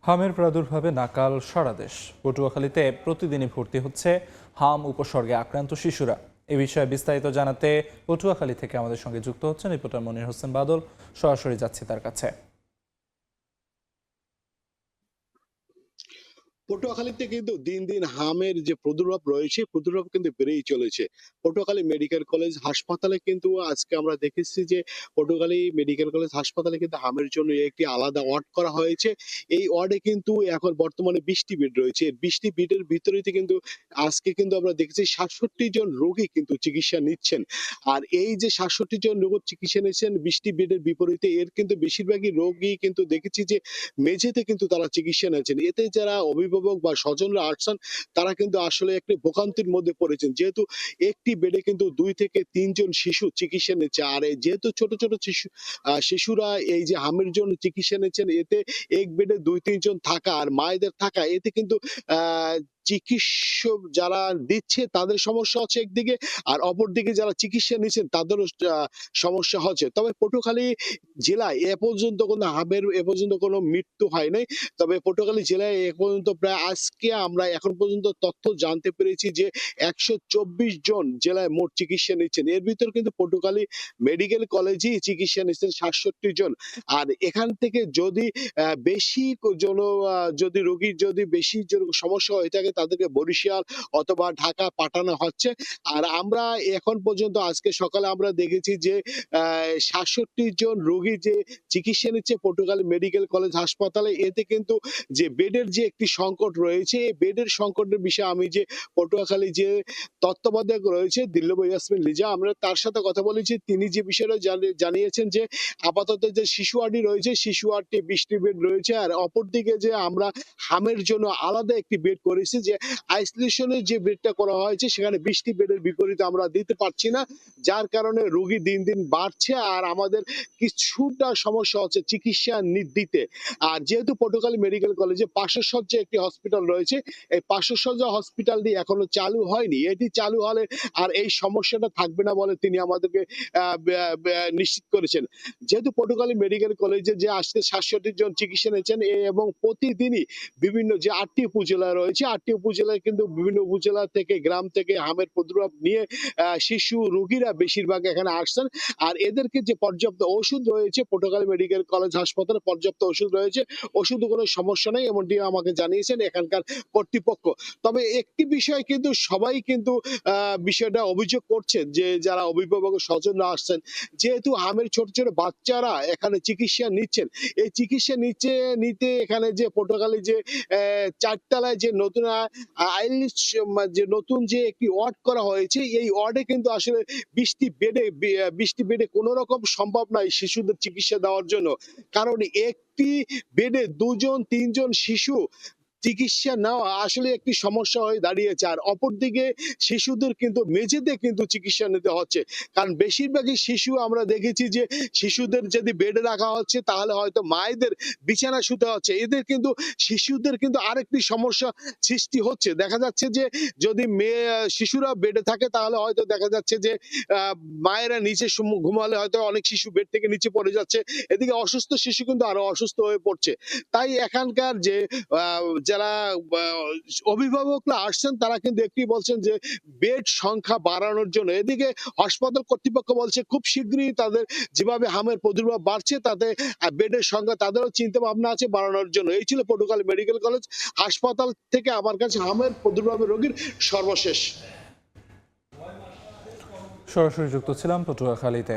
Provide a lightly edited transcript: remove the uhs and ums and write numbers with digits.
হামের প্রাদুর্ভাবে নাকাল সারা দেশ। পটুয়াখালীতে প্রতিদিনই ভর্তি হচ্ছে হাম উপসর্গে আক্রান্ত শিশুরা। এ বিষয়ে বিস্তারিত জানাতে পটুয়াখালী থেকে আমাদের সঙ্গে যুক্ত হচ্ছেন রিপোর্টার মনির হোসেন বাদল। সরাসরি যাচ্ছি তার কাছে। পটুয়াখালীতে কিন্তু দিন দিন হামের যে প্রাদুর্ভাব রয়েছে, প্রাদুর্ভাব কিন্তু বেড়েই চলেছে। পটুয়াখালী মেডিকেল কলেজ হাসপাতালে কিন্তু আজকে আমরা দেখেছি যে পটুয়াখালী মেডিকেল কলেজ হাসপাতালে কিন্তু হামের জন্য একটি আলাদা ওয়ার্ড করা হয়েছে। এই ওয়ার্ডে কিন্তু এখন বর্তমানে ২০টি বেড রয়েছে। ২০টি বেডের ভিতরেতে কিন্তু আজকে কিন্তু আমরা দেখেছি ৬৭ জন রোগী কিন্তু চিকিৎসা নিচ্ছেন। আর এই যে ৬৭ জন রোগীর চিকিৎসা নিচ্ছেন ২০টি বেডের বিপরীতে এর কিন্তু বেশিরভাগই রোগী কিন্তু দেখেছি যে মেঝেতে কিন্তু তারা চিকিৎসা নিচ্ছেন। এতে যারা অভিভাবক বা স্বজনরা আসছেন তারা কিন্তু আসলে একটি ভোগান্তির মধ্যে পড়েছেন। যেহেতু একটি বেডে কিন্তু ২ থেকে ৩ জন শিশু চিকিৎসা নিচ্ছে। আর যেহেতু ছোট, ছোট শিশুরা এই যে হামের জন্য চিকিৎসা নিচ্ছেন এতে এক বেডে ২-৩ জন থাকা আর মায়েদের থাকা এতে কিন্তু আ চিকিৎসক যারা দিচ্ছে তাদের সমস্যা হচ্ছে একদিকে, আর অপরদিকে যারা চিকিৎসা নিচ্ছেন তাদেরও সমস্যা হচ্ছে। তবে পটুয়াখালী জেলায় এ পর্যন্ত কোনো হামের এ পর্যন্ত কোনো মৃত্যু হয় নাই। তবে পটুয়াখালী জেলায় এ পর্যন্ত প্রায় আজকে আমরা এখন পর্যন্ত তথ্য জানতে পেরেছি যে ১২৪ জন জেলায় মোট চিকিৎসা নিচ্ছেন। এর ভিতর কিন্তু পটুয়াখালী মেডিকেল কলেজেই চিকিৎসা নিচ্ছেন ৬৭ জন। আর এখান থেকে যদি বেশি জন যদি রোগীর যদি বেশি সমস্যা হয়ে থাকে তাদেরকে বরিশাল অথবা ঢাকা পাঠানো হচ্ছে। আর আমরা এখন পর্যন্ত আজকে সকালে আমরা দেখেছি যে ৬৭ জন রোগী যে চিকিৎসা নিচ্ছে পটুয়াখালী মেডিকেল কলেজ হাসপাতালে এতে কিন্তু যে বেডের যে একটি সংকট রয়েছে এই বেডের সংকটের বিষয়ে আমি যে পটুয়াখালী যে তত্ত্বাবধায়ক রয়েছে দিল্লুভ ইয়াসমিন লিজা আমরা তার সাথে কথা বলেছি। তিনি যে বিষয়টা জানিয়েছেন যে আপাতত যে শিশু ওয়ার্ডটি রয়েছে শিশু ওয়ার্ডটি ২০টি বেড রয়েছে। আর অপরদিকে যে আমরা হামের জন্য আলাদা একটি বেড করেছি যে আইসোলেশনের যে বেডটা করা হয়েছে সেখানে ২০টি বেডের বিপরীতে আমরা দিতে পারছি না, যার কারণে রোগী দিন দিন বাড়ছে আর আমাদের কিছুটা সমস্যা হচ্ছে চিকিৎসা দিতে। আর যেহেতু পটুয়াখালী মেডিকেল কলেজে ৫০০ শয্যা একটি হসপিটাল রয়েছে, এই ৫০০ শয্যা হসপিটালটি এখনো চালু হয়নি। এটি চালু হলে আর এই সমস্যাটা থাকবে না বলে তিনি আমাদেরকে নিশ্চিত করেছেন। যেহেতু পটুয়াখালী মেডিকেল কলেজে যে আজকে ৬৭ জন চিকিৎসা নিচ্ছেন এবং প্রতিদিনই বিভিন্ন যে ৮টি উপজেলা রয়েছে ৮টি উপজেলায় কিন্তু বিভিন্ন উপজেলা থেকে গ্রাম থেকে হামের প্রাদুর্ভাব নিয়ে শিশু রোগীরা বেশিরভাগ এখানে আসছেন। আর এদেরকে যে পর্যাপ্ত ওষুধ রয়েছে পটুয়াখালী মেডিকেল কলেজ হাসপাতালে পর্যাপ্ত ওষুধ রয়েছে, ওষুধে কোনো সমস্যা নেই এমনটি আমাকে জানিয়েছেন এখানকার কর্তৃপক্ষ। তবে একটি বিষয় কিন্তু সবাই কিন্তু বিষয়টা অভিযোগ করছেন যে যারা অভিভাবক ও স্বজনরা আসছেন যেহেতু হামের ছোট ছোট বাচ্চারা এখানে চিকিৎসা নিচ্ছেন, এই চিকিৎসা নিতে এখানে যে পটুয়াখালী যে ৪ তলায় যে নতুন আইলিশ যে নতুন যে একটি ওয়ার্ড করা হয়েছে এই ওয়ার্ডে কিন্তু আসলে ২০টি বেডে কোন রকম সম্ভব নয় শিশুদের চিকিৎসা দেওয়ার জন্য। কারণ একটি বেডে ২ জন ৩ জন শিশু চিকিৎসা নেওয়া আসলে একটি সমস্যা হয়ে দাঁড়িয়েছে। আর অপরদিকে শিশুদের কিন্তু মেঝেতে কিন্তু চিকিৎসা নিতে হচ্ছে। কারণ বেশিরভাগই শিশু আমরা দেখেছি যে শিশুদের যদি বেডে রাখা হচ্ছে তাহলে হয়তো মায়েদের বিছানায় শুতে হচ্ছে। এদের কিন্তু শিশুদের কিন্তু আরেকটি সমস্যা সৃষ্টি হচ্ছে। দেখা যাচ্ছে যে যদি শিশুরা বেডে থাকে তাহলে হয়তো দেখা যাচ্ছে যে মায়েরা নিচে ঘুমালে হয়তো অনেক শিশু বেড থেকে নিচে পড়ে যাচ্ছে। এদিকে অসুস্থ শিশু কিন্তু আরো অসুস্থ হয়ে পড়ছে। তাই এখানকার যে যারা অভিভাবকরা আসছেন তারা কিন্তু একটি বলছেন যে বেড সংখ্যা বাড়ানোর জন্য। এদিকে হাসপাতাল কর্তৃপক্ষ বলছে খুব শীঘ্রই তাদের যেভাবে হামের প্রাদুর্ভাব বাড়ছে তাতে বেডের সংখ্যা তাদেরও চিন্তা ভাবনা আছে বাড়ানোর জন্য। এই ছিল পটুয়াখালী মেডিকেল কলেজ হাসপাতাল থেকে আমার কাছে হামের প্রাদুর্ভাবের রোগীর সর্বশেষ। সরাসরি যুক্ত ছিলাম পটুয়াখালীতে।